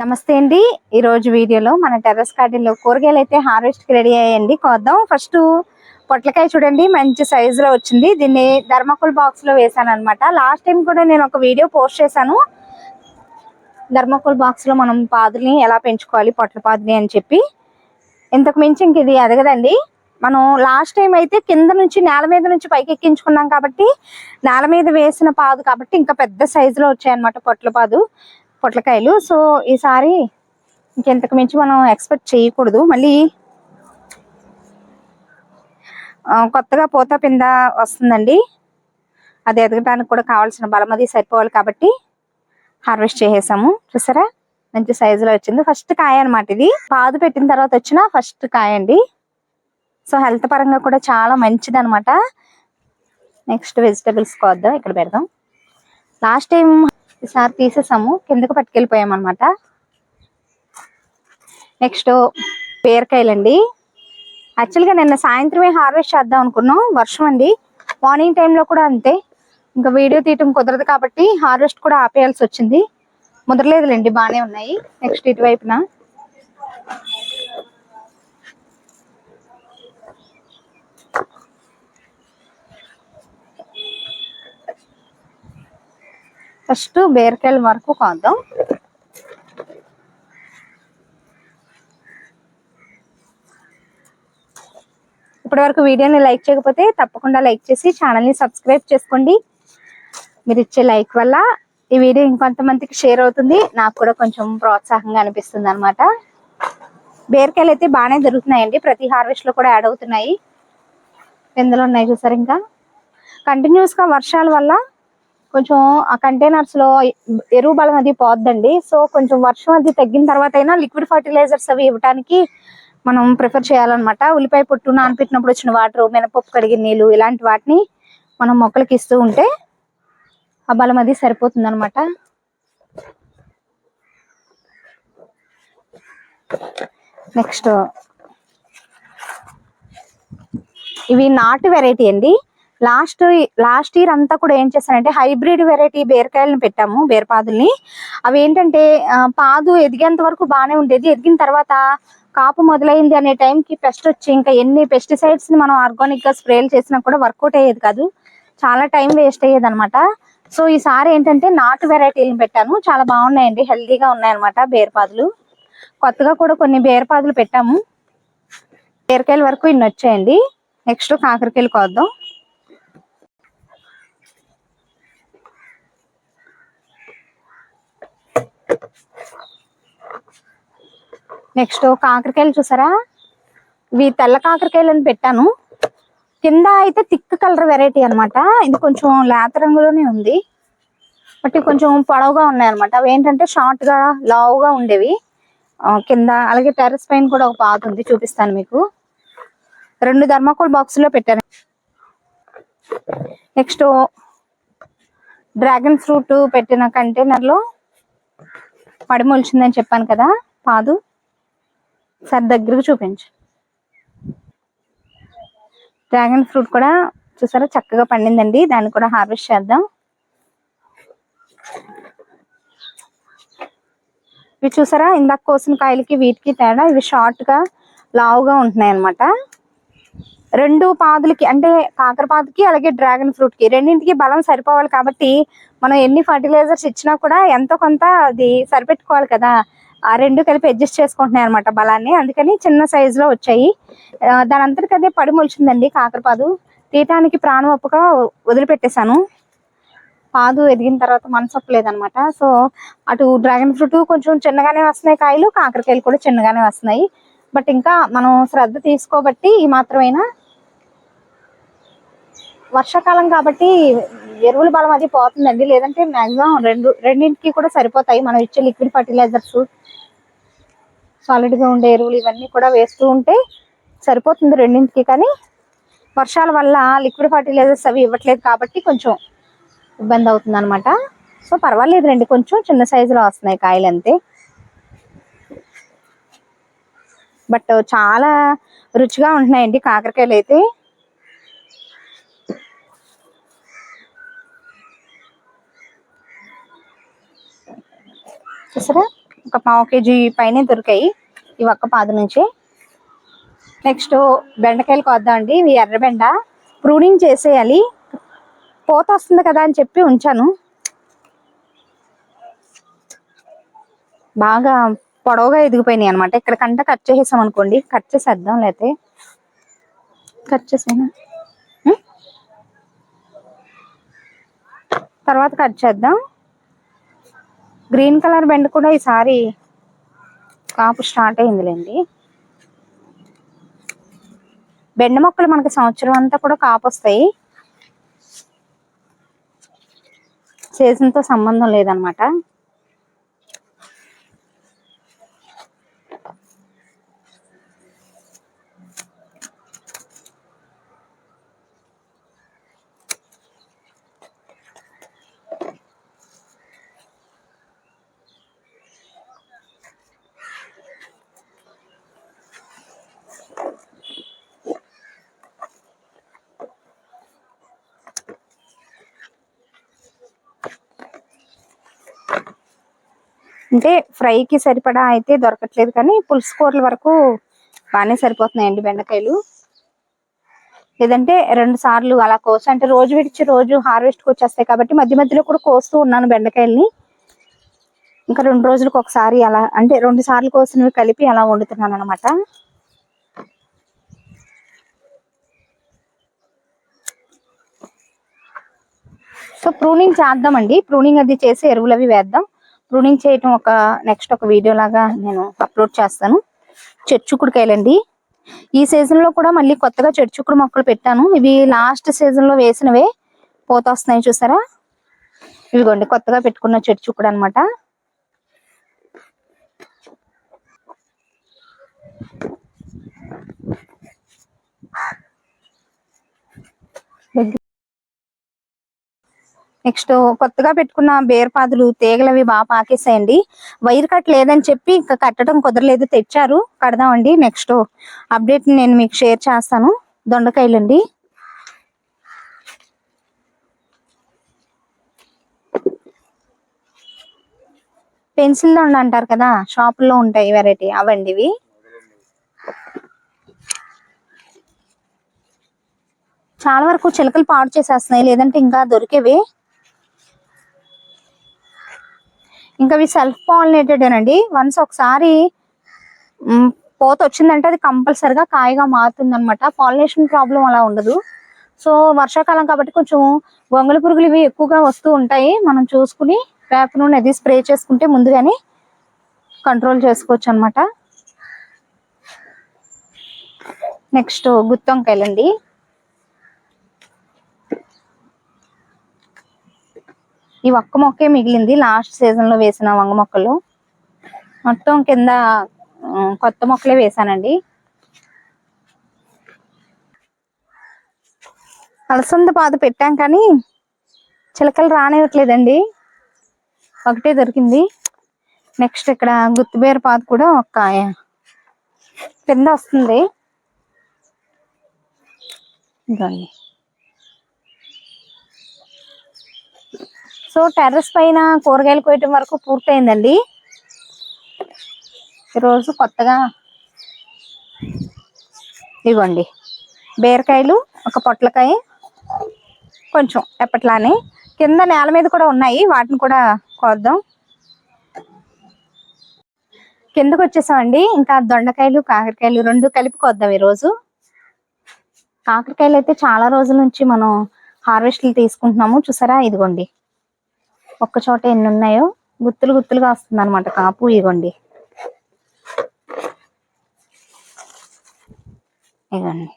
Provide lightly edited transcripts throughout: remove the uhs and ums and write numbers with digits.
నమస్తే అండి. ఈ రోజు వీడియోలో మన టెర్రస్ గార్డెన్ లో కూరగాయలు అయితే హార్వెస్ట్ కి రెడీ అయ్యండి. కోద్దాం. ఫస్ట్ పొట్లకాయ చూడండి, మంచి సైజ్ లో వచ్చింది. దీన్ని థర్మాకోల్ బాక్స్ లో వేసాను అనమాట. లాస్ట్ టైం కూడా నేను ఒక వీడియో పోస్ట్ చేశాను, థర్మాకోల్ బాక్స్ లో మనం పాదుల్ని ఎలా పెంచుకోవాలి, పొట్ల పాదుని అని చెప్పి. ఇంతకు మించి ఇంక ఇది ఎదగదండి. మనం లాస్ట్ టైం అయితే కింద నుంచి నేల మీద నుంచి పైకి ఎక్కించుకున్నాం కాబట్టి, నేల మీద వేసిన పాదు కాబట్టి ఇంకా పెద్ద సైజు లో వచ్చాయన్నమాట పొట్లకాయలు. సో ఈసారి ఇంకెంతకు మించి మనం ఎక్స్పెక్ట్ చేయకూడదు. మళ్ళీ కొత్తగా పూత పింద వస్తుందండి. అది ఎదగడానికి కూడా కావాల్సిన బలం అది సరిపోవాలి కాబట్టి హార్వెస్ట్ చేసేసాము. చూసారా మంచి సైజులో వచ్చింది. ఫస్ట్ కాయ అనమాట. ఇది పాదు పెట్టిన తర్వాత వచ్చిన ఫస్ట్ కాయ అండి. సో హెల్త్ పరంగా కూడా చాలా మంచిది అనమాట. నెక్స్ట్ వెజిటబుల్స్ కోద్దాం. ఇక్కడ పెడదాం. లాస్ట్ టైం ఈసారి తీసేసాము, కిందకు పట్టుకెళ్ళిపోయాం అనమాట. నెక్స్ట్ బీరకాయలండి. యాక్చువల్గా నిన్న సాయంత్రమే హార్వెస్ట్ చేద్దాం అనుకున్నాం, వర్షం అండి. మార్నింగ్ టైంలో కూడా అంతే. ఇంకా వీడియో తీయటం కుదరదు కాబట్టి హార్వెస్ట్ కూడా ఆపేయాల్సి వచ్చింది. ముదరలేదులేండి, బాగానే ఉన్నాయి. నెక్స్ట్ ఇటువైపున ఫస్ట్ బీరకాయల వరకు కోద్దాం. ఇప్పటి వరకు వీడియోని లైక్ చేయకపోతే తప్పకుండా లైక్ చేసి ఛానల్ని సబ్స్క్రైబ్ చేసుకోండి. మీరు ఇచ్చే లైక్ వల్ల ఈ వీడియో ఇంకొంతమందికి షేర్ అవుతుంది, నాకు కూడా కొంచెం ప్రోత్సాహంగా అనిపిస్తుంది అనమాట. బీరకాయలు అయితే బాగానే దొరుకుతున్నాయండి, ప్రతి హార్వెస్ట్ లో కూడా యాడ్ అవుతున్నాయి. ఎందులో ఉన్నాయి చూసారు. ఇంకా కంటిన్యూస్ గా వర్షాల వల్ల కొంచెం ఆ కంటైనర్స్ లో ఎరువు బలం అది పోద్దండి. సో కొంచెం వర్షం అది తగ్గిన తర్వాత అయినా లిక్విడ్ ఫర్టిలైజర్స్ అవి ఇవ్వడానికి మనం ప్రిఫర్ చేయాలన్నమాట. ఉల్లిపాయ పొట్టు నానపెట్టినప్పుడు వచ్చిన వాటర్, మినపప్పు కడిగిన నీళ్ళు, ఇలాంటి వాటిని మనం మొక్కలకి ఇస్తూ ఉంటే ఆ బలం అది సరిపోతుంది అనమాట. నెక్స్ట్ ఇవి నాటు వెరైటీ అండి. లాస్ట్ ఇయర్ అంతా కూడా ఏం చేశానంటే హైబ్రిడ్ వెరైటీ బీరకాయలను పెట్టాము, బీరపాదుల్ని. అవి ఏంటంటే పాదు ఎదిగేంత వరకు బాగానే ఉండేది. ఎదిగిన తర్వాత కాపు మొదలైంది అనే టైంకి పెస్ట్ వచ్చి ఇంకా ఎన్ని పెస్టిసైడ్స్ ని మనం ఆర్గానిక్ గా స్ప్రేలు చేసినా కూడా వర్కౌట్ అయ్యేది కాదు, చాలా టైం వేస్ట్ అయ్యేది అనమాట. సో ఈసారి ఏంటంటే నాటు వెరైటీలను పెట్టాను, చాలా బాగున్నాయండి, హెల్దీగా ఉన్నాయన్నమాట బీరపాదులు. కొత్తగా కూడా కొన్ని బీరపాదులు పెట్టాము. బీరకాయల వరకు ఇన్ని వచ్చాయండి. నెక్స్ట్ కాకరకాయలు కోద్దాం. నెక్స్ట్ కాకరకాయలు చూసారా, ఇవి తెల్ల కాకరకాయలను పెట్టాను. కింద అయితే థిక్ కలర్ వెరైటీ అనమాట. ఇది కొంచెం లేత రంగులోనే ఉంది, బట్ కొంచెం పొడవుగా ఉన్నాయి అనమాట. అవి ఏంటంటే షార్ట్ గా లావుగా ఉండేవి కింద. అలాగే టెర్రస్ పైన కూడా ఒక పాత ఉంది, చూపిస్తాను మీకు. 2 థర్మాకోల్ బాక్స్ లో పెట్టాను. నెక్స్ట్ డ్రాగన్ ఫ్రూట్ పెట్టిన కంటైనర్ లో పడిమొలిచిందని చెప్పాను కదా పాదు, సరి దగ్గరకు చూపించు. డ్రాగన్ ఫ్రూట్ కూడా చూసారా చక్కగా పండిందండి, దాన్ని కూడా హార్వెస్ట్ చేద్దాం. ఇవి చూసారా, ఇందాక కోసిన కాయలకి వీటికి తేడా, ఇవి షార్ట్ గా లావుగా ఉంటున్నాయి అనమాట. 2 పాదులకి అంటే కాకర పాదుకి అలాగే డ్రాగన్ ఫ్రూట్ కి రెండింటికి బలం సరిపోవాలి కాబట్టి మనం ఎన్ని ఫర్టిలైజర్స్ ఇచ్చినా కూడా ఎంతో కొంత అది సరిపెట్టుకోవాలి కదా. ఆ 2 కలిపి అడ్జస్ట్ చేసుకుంటున్నాయి అనమాట బలాన్ని. అందుకని చిన్న సైజు లో వచ్చాయి. దాని అంతటికి అదే పడి మొలిచిందండి కాకరపాదు. తీయటానికి ప్రాణం ఒప్పుగా వదిలిపెట్టేశాను. పాదు ఎదిగిన తర్వాత మనసు ఒప్పలేదనమాట. సో అటు డ్రాగన్ ఫ్రూట్ కొంచెం చిన్నగానే వస్తున్నాయి కాయలు, కాకరకాయలు కూడా చిన్నగానే వస్తున్నాయి. బట్ ఇంకా మనం శ్రద్ధ తీసుకోబట్టి ఈ మాత్రమైనా. వర్షాకాలం కాబట్టి ఎరువుల బలం అది పోతుందండి, లేదంటే మాక్సిమం రెండింటికి కూడా సరిపోతాయి. మనం ఇచ్చే లిక్విడ్ ఫర్టిలైజర్స్, సాలిడ్ గా ఉండే ఎరువులు ఇవన్నీ కూడా వేస్తూ ఉంటే సరిపోతుంది రెండింటికి. కానీ వర్షాల వల్ల లిక్విడ్ ఫర్టిలైజర్స్ అవి ఇవ్వట్లేదు కాబట్టి కొంచెం ఇబ్బంది అవుతుంది అనమాట. సో పర్వాలేదు రండి, కొంచెం చిన్న సైజులో వస్తున్నాయి కాయలు అంతే. బట్ చాలా రుచిగా ఉంటున్నాయండి కాకరకాయలు అయితే. చూసారా ఒక పావు కేజీ పైనే దొరికాయి ఈ ఒక్క పాదు నుంచి. నెక్స్ట్ బెండకాయలు కొద్దాం అండి. ఇవి ఎర్ర బెండ ప్రూనింగ్ చేసేయాలి, పోత వస్తుంది కదా అని చెప్పి ఉంచాను. బాగా పొడవుగా ఎదిగిపోయినాయి అనమాట. ఇక్కడ కంట కట్ చేసేసాం అనుకోండి, కట్ చేసేద్దాం, లేకపోతే కట్ చేసేనా తర్వాత కట్ చేద్దాం. గ్రీన్ కలర్ బెండ కూడా ఈసారి కాపు స్టార్ట్ అయిందిలేండి. బెండ మొక్కలు మనకి సంవత్సరం అంతా కూడా కాపు వస్తాయి, సీజన్తో సంబంధం లేదనమాట. అంటే ఫ్రైకి సరిపడా అయితే దొరకట్లేదు, కానీ పులుసు కూరల వరకు బాగానే సరిపోతున్నాయండి బెండకాయలు. లేదంటే 2 సార్లు అలా కోసి, అంటే రోజు విడిచి రోజు హార్వెస్ట్కి వచ్చేస్తాయి కాబట్టి మధ్య మధ్యలో కూడా కోస్తూ ఉన్నాను బెండకాయల్ని. ఇంకా 2 రోజులకు ఒకసారి అలా, అంటే 2 సార్లు కోసినవి కలిపి అలా వండుతున్నాను అనమాట. సో ప్రూనింగ్ చేద్దామండి. ప్రూనింగ్ అది చేసి ఎరువులు అవి వేద్దాం. ప్రూనింగ్ చేయటం నెక్స్ట్ ఒక వీడియో లాగా నేను అప్లోడ్ చేస్తాను. చెట్టుకుడికాయలండి. ఈ సీజన్ లో కూడా మళ్ళీ కొత్తగా చెట్టుకుడు మొక్కలు పెట్టాను. ఇవి లాస్ట్ సీజన్ లో వేసినవే, పోత వస్తున్నాయి చూసారా. ఇవిగోండి కొత్తగా పెట్టుకున్న చెట్టుకుడు అనమాట. నెక్స్ట్ కొత్తగా పెట్టుకున్న బేరపాదులు తీగలవి బాగా పాకేసాయండి. వైర్ కట్ లేదని చెప్పి ఇంకా కట్టడం కుదరలేదు, తెచ్చారు, కడదామండి. నెక్స్ట్ అప్డేట్ నేను మీకు షేర్ చేస్తాను. దొండకాయలండి. పెన్సిల్ దొండ అంటారు కదా, షాపుల్లో ఉంటాయి వెరైటీ, అవండి ఇవి. చాలా వరకు చిలకలు పాడు చేసేస్తున్నాయి, లేదంటే ఇంకా దొరికేవి. ఇంకా అవి సెల్ఫ్ పాలినేటెడ్ అండి. వన్స్ ఒకసారి పోత వచ్చిందంటే అది కంపల్సరిగా కాయగా మారుతుంది అనమాట. పాలినేషన్ ప్రాబ్లం అలా ఉండదు. సో వర్షాకాలం కాబట్టి కొంచెం గొంగళి పురుగులు ఇవి ఎక్కువగా వస్తూ ఉంటాయి. మనం చూసుకుని వేప నూనె అది స్ప్రే చేసుకుంటే ముందుగానే కంట్రోల్ చేసుకోవచ్చు అనమాట. నెక్స్ట్ గుత్తొంకాయలండి. ఈ ఒక్క మొక్కే మిగిలింది లాస్ట్ సీజన్ లో వేసిన వంగ మొక్కలు. మొత్తం కింద కొత్త మొక్కలే వేసానండి. అలసంద పాదు పెట్టాం కానీ చిలకలు రానివ్వట్లేదండి, ఒకటే దొరికింది. నెక్స్ట్ ఇక్కడ గుత్తిబీర పాదు కూడా ఒక కింద వస్తుంది. ఇదండి. సో టెర్రస్ పైన కూరగాయలు కోయటం వరకు పూర్తయిందండి. ఈరోజు కొత్తగా ఇవ్వండి బీరకాయలు, ఒక పొట్లకాయ, కొంచెం ఎప్పట్లానే కింద నేల మీద కూడా ఉన్నాయి, వాటిని కూడా కోద్దాం. కిందకు వచ్చేసామండి. ఇంకా దొండకాయలు కాకరకాయలు 2 కలిపి కోద్దాం ఈరోజు. కాకరకాయలు అయితే చాలా రోజుల నుంచి మనం హార్వెస్ట్లు తీసుకుంటున్నాము చూసారా. ఇదిగోండి ఒక్క చోట ఎన్ని ఉన్నాయో, గుత్తులు గుత్తులుగా వస్తుంది అనమాట కాపు. ఇదిగోండి ఇదిగోండి.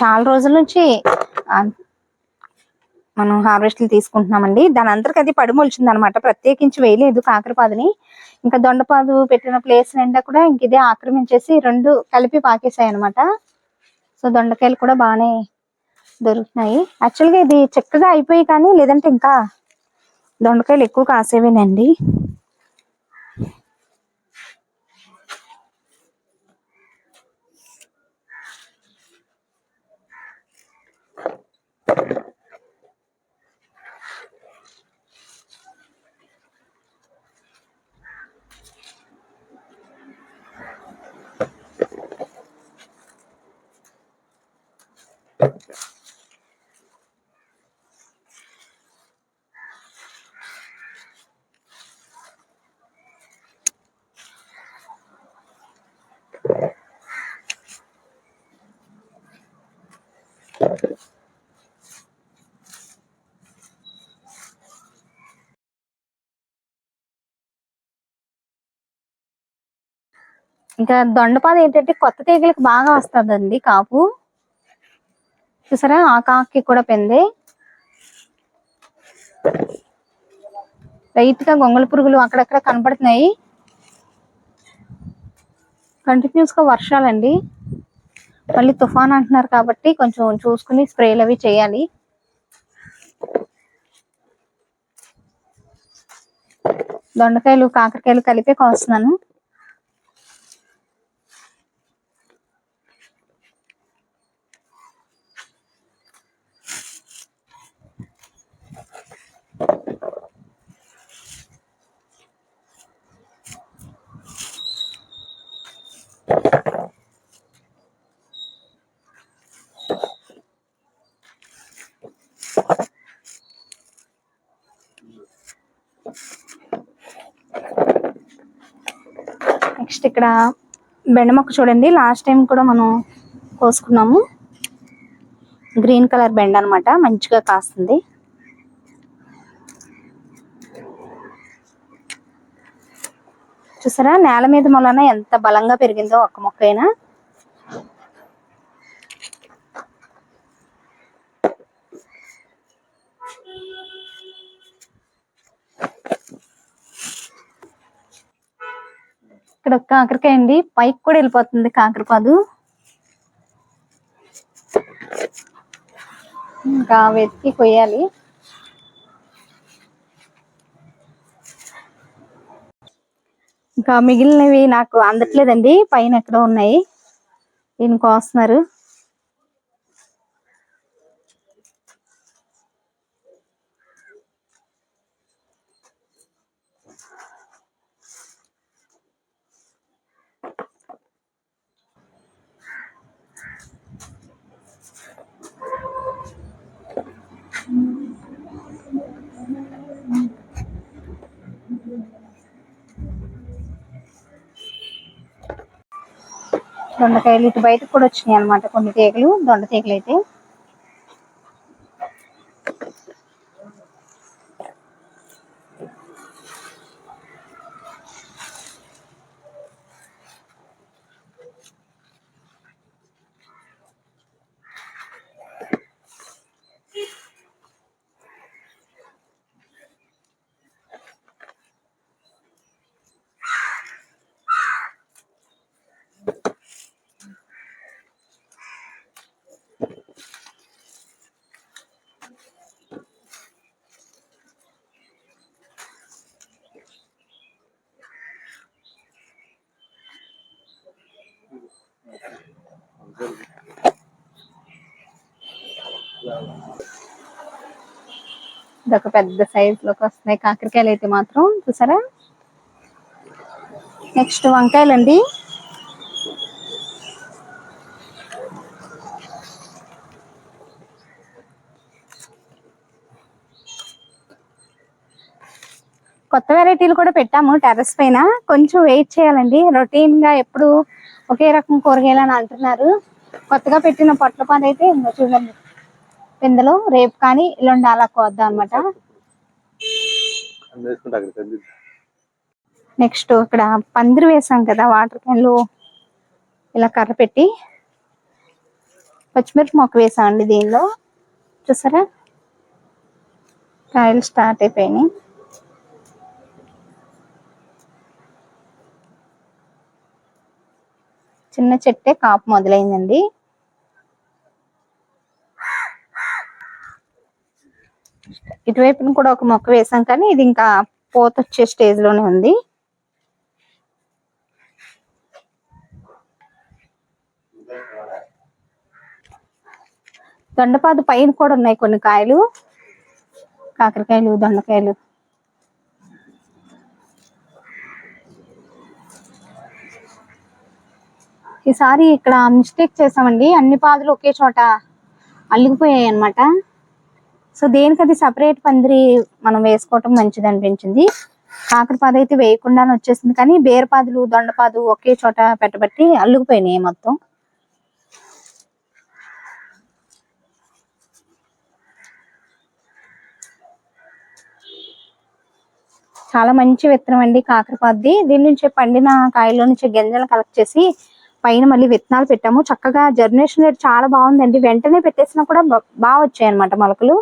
చాలా రోజుల నుంచి మనం హార్వెస్ట్లు తీసుకుంటున్నామండి. దాని అందరికి అది పడి మొలిచింది అనమాట, ప్రత్యేకించి వేయలేదు కాకరపాదుని. ఇంకా దొండపాదు పెట్టిన ప్లేస్ నిండా కూడా ఇంక ఇదే ఆక్రమించేసి 2 కలిపి పాకేసాయి అనమాట. సో దొండకాయలు కూడా బాగానే దొరుకుతున్నాయి. యాక్చువల్గా ఇది చక్కగా అయిపోయి, కానీ లేదంటే ఇంకా దొండకాయలు ఎక్కువ కాసేవేనండి. ఇంకా దొండపాద ఏంటంటే కొత్త తీగలకు బాగా వస్తుందండి కాపు. చూసారా ఆ కాకి కూడా పెందే. లైట్ గా గొంగళ పురుగులు అక్కడక్కడ కనపడుతున్నాయి. కంటిన్యూస్ గా వర్షాలండి, మళ్ళీ తుఫాన్ అంటున్నారు కాబట్టి కొంచెం చూసుకుని స్ప్రేలు అవి చేయాలి. దొండకాయలు కాకరకాయలు కలిపే కోస్తున్నాను. నెక్స్ట్ ఇక్కడ బెండ మొక్క చూడండి, లాస్ట్ టైం కూడా మనం కోసుకున్నాము. గ్రీన్ కలర్ బెండ అనమాట, మంచిగా కాస్తుంది. చూసారా నేల మీద మూలన ఎంత బలంగా పెరిగిందో ఒక్క మొక్క అయినా. ఇక్కడ కాకరకాయ అండి, పైకి కూడా వెళ్ళిపోతుంది కాకరపాదు. ఇంకా వెతికి కొయ్యాలి. ఇంకా మిగిలినవి నాకు అందట్లేదండి, పైన ఎక్కడో ఉన్నాయి, దీన్ని కోస్తున్నారు. దొండకాయలు ఇటు బయటకు కూడా వచ్చినాయి అనమాట, కొన్ని తీగలు, దొండ తీగలు అయితే. ఇదొక పెద్ద సైజ్ లోకి వస్తున్నాయి కాకరకాయలు అయితే మాత్రం, చూసారా. నెక్స్ట్ వంకాయలండి. కొత్త వెరైటీలు కూడా పెట్టాము టెర్రస్ పైన, కొంచెం వెయిట్ చేయాలండి. రొటీన్ గా ఎప్పుడు ఒకే రకం కూరగాయలు అని అంటున్నారు. కొత్తగా పెట్టిన పొట్లపాద అయితే ఇంకా చూడండి పిందెలో, రేపు కానీ ఇల్లుండి అలా కోద్దాం అనమాట. నెక్స్ట్ ఇక్కడ పందిరి వేసాం కదా వాటర్ క్యాన్ లో, ఇలా కర్ర పెట్టి పచ్చిమిరప మొక్క వేసామండి దీనిలో. చూసారా కాయలు స్టార్ట్ అయిపోయినాయి. చిన్న చెట్టే కాపు మొదలైందండి. ఇటువైపున కూడా ఒక మొక్క వేసాం కానీ ఇది ఇంకా పూత వచ్చే స్టేజ్ లోనే ఉంది. దొండపాదు పైన కూడా ఉన్నాయి కొన్ని కాయలు, కాకరకాయలు, దొండకాయలు. ఈసారి ఇక్కడ మిస్టేక్ చేసామండి, అన్ని పాదులు ఒకే చోట అల్లుకుపోయాయి అనమాట. సో దేనికి అది సపరేట్ పందిరి మనం వేసుకోవటం మంచిది అనిపించింది. కాకరపాదు అయితే వేయకుండానే వచ్చేసింది, కానీ బీరపాదులు, దొండపాదు ఒకే చోట పెట్టబట్టి అల్లుకుపోయినాయి మొత్తం. చాలా మంచి విత్తనం అండి కాకరపాది. దీని నుంచి పండిన కాయలో నుంచి గింజలు కలెక్ట్ చేసి పైన మళ్ళీ విత్తనాలు పెట్టాము. చక్కగా జర్మినేషన్ రేట్ చాలా బాగుందండి. వెంటనే పెట్టేసినా కూడా బాగా వచ్చాయి అనమాట మొలకలు.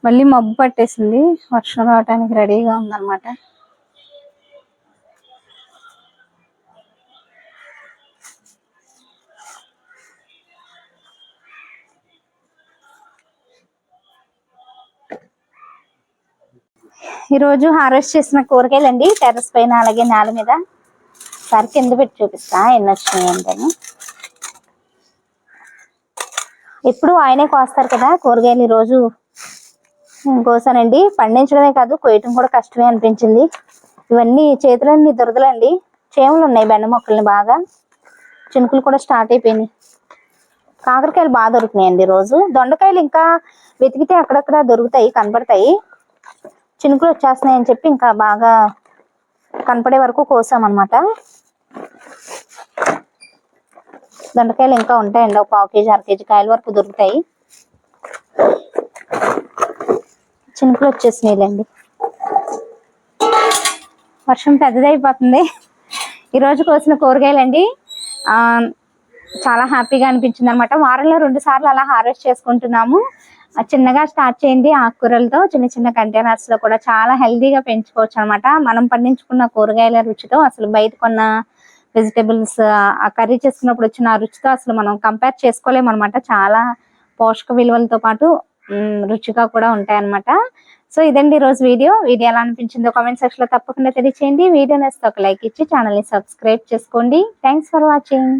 మళ్ళీ మబ్బు పట్టేసింది, వర్షం రావడానికి రెడీగా ఉందన్నమాట. ఈరోజు హార్వెస్ట్ చేసిన కూరగాయలు అండి, టెర్రస్ పైన అలాగే నేల మీద. సరి కింద పెట్టి చూపిస్తా ఎన్ని వచ్చినాయి అంటాను. ఎప్పుడు ఆయనే కోస్తారు కదా కూరగాయలు, ఈరోజు కోసానండి. పండించడమే కాదు కొయ్యటం కూడా కష్టమే అనిపించింది. ఇవన్నీ చేతులన్నీ దురదలండి, చేమలు ఉన్నాయి బెండ మొక్కల్ని బాగా. చినుకులు కూడా స్టార్ట్ అయిపోయినాయి. కాకరకాయలు బాగా దొరుకుతున్నాయండి రోజు. దొండకాయలు ఇంకా వెతికితే అక్కడక్కడ దొరుకుతాయి, కనపడతాయి. చినుకులు వచ్చేస్తున్నాయి అని చెప్పి ఇంకా బాగా కనపడే వరకు కోసామన్నమాట. దొండకాయలు ఇంకా ఉంటాయండి, ఒక 1 కేజీ 1/2 కేజీ కాయల వరకు దొరుకుతాయి. చినుకులు వచ్చేసినాయిలేండి. వర్షం పెద్దదైపోతుంది. ఈరోజు కోసిన కూరగాయలండి చాలా హ్యాపీగా అనిపించింది అనమాట. వారంలో 2 సార్లు అలా హార్వెస్ట్ చేసుకుంటున్నాము. చిన్నగా స్టార్ట్ చేయండి ఆకుకూరలతో. చిన్న చిన్న కంటైనర్స్ లో కూడా చాలా హెల్దీగా పెంచుకోవచ్చు అనమాట. మనం పండించుకున్న కూరగాయల రుచితో అసలు బయట కొన్న వెజిటేబుల్స్ ఆ కర్రీ చేసుకున్నప్పుడు వచ్చిన రుచితో అసలు మనం కంపేర్ చేసుకోలేము అనమాట. చాలా పోషక విలువలతో పాటు రుచిగా కూడా ఉంటాయన్నమాట. సో ఇదండి ఈరోజు వీడియో ఎలా అనిపించిందో కామెంట్ సెక్షన్ లో తప్పకుండా తెలియచేయండి. వీడియో నచ్చితే ఒక లైక్ ఇచ్చి ఛానల్ ని సబ్స్క్రైబ్ చేసుకోండి. Thanks for watching.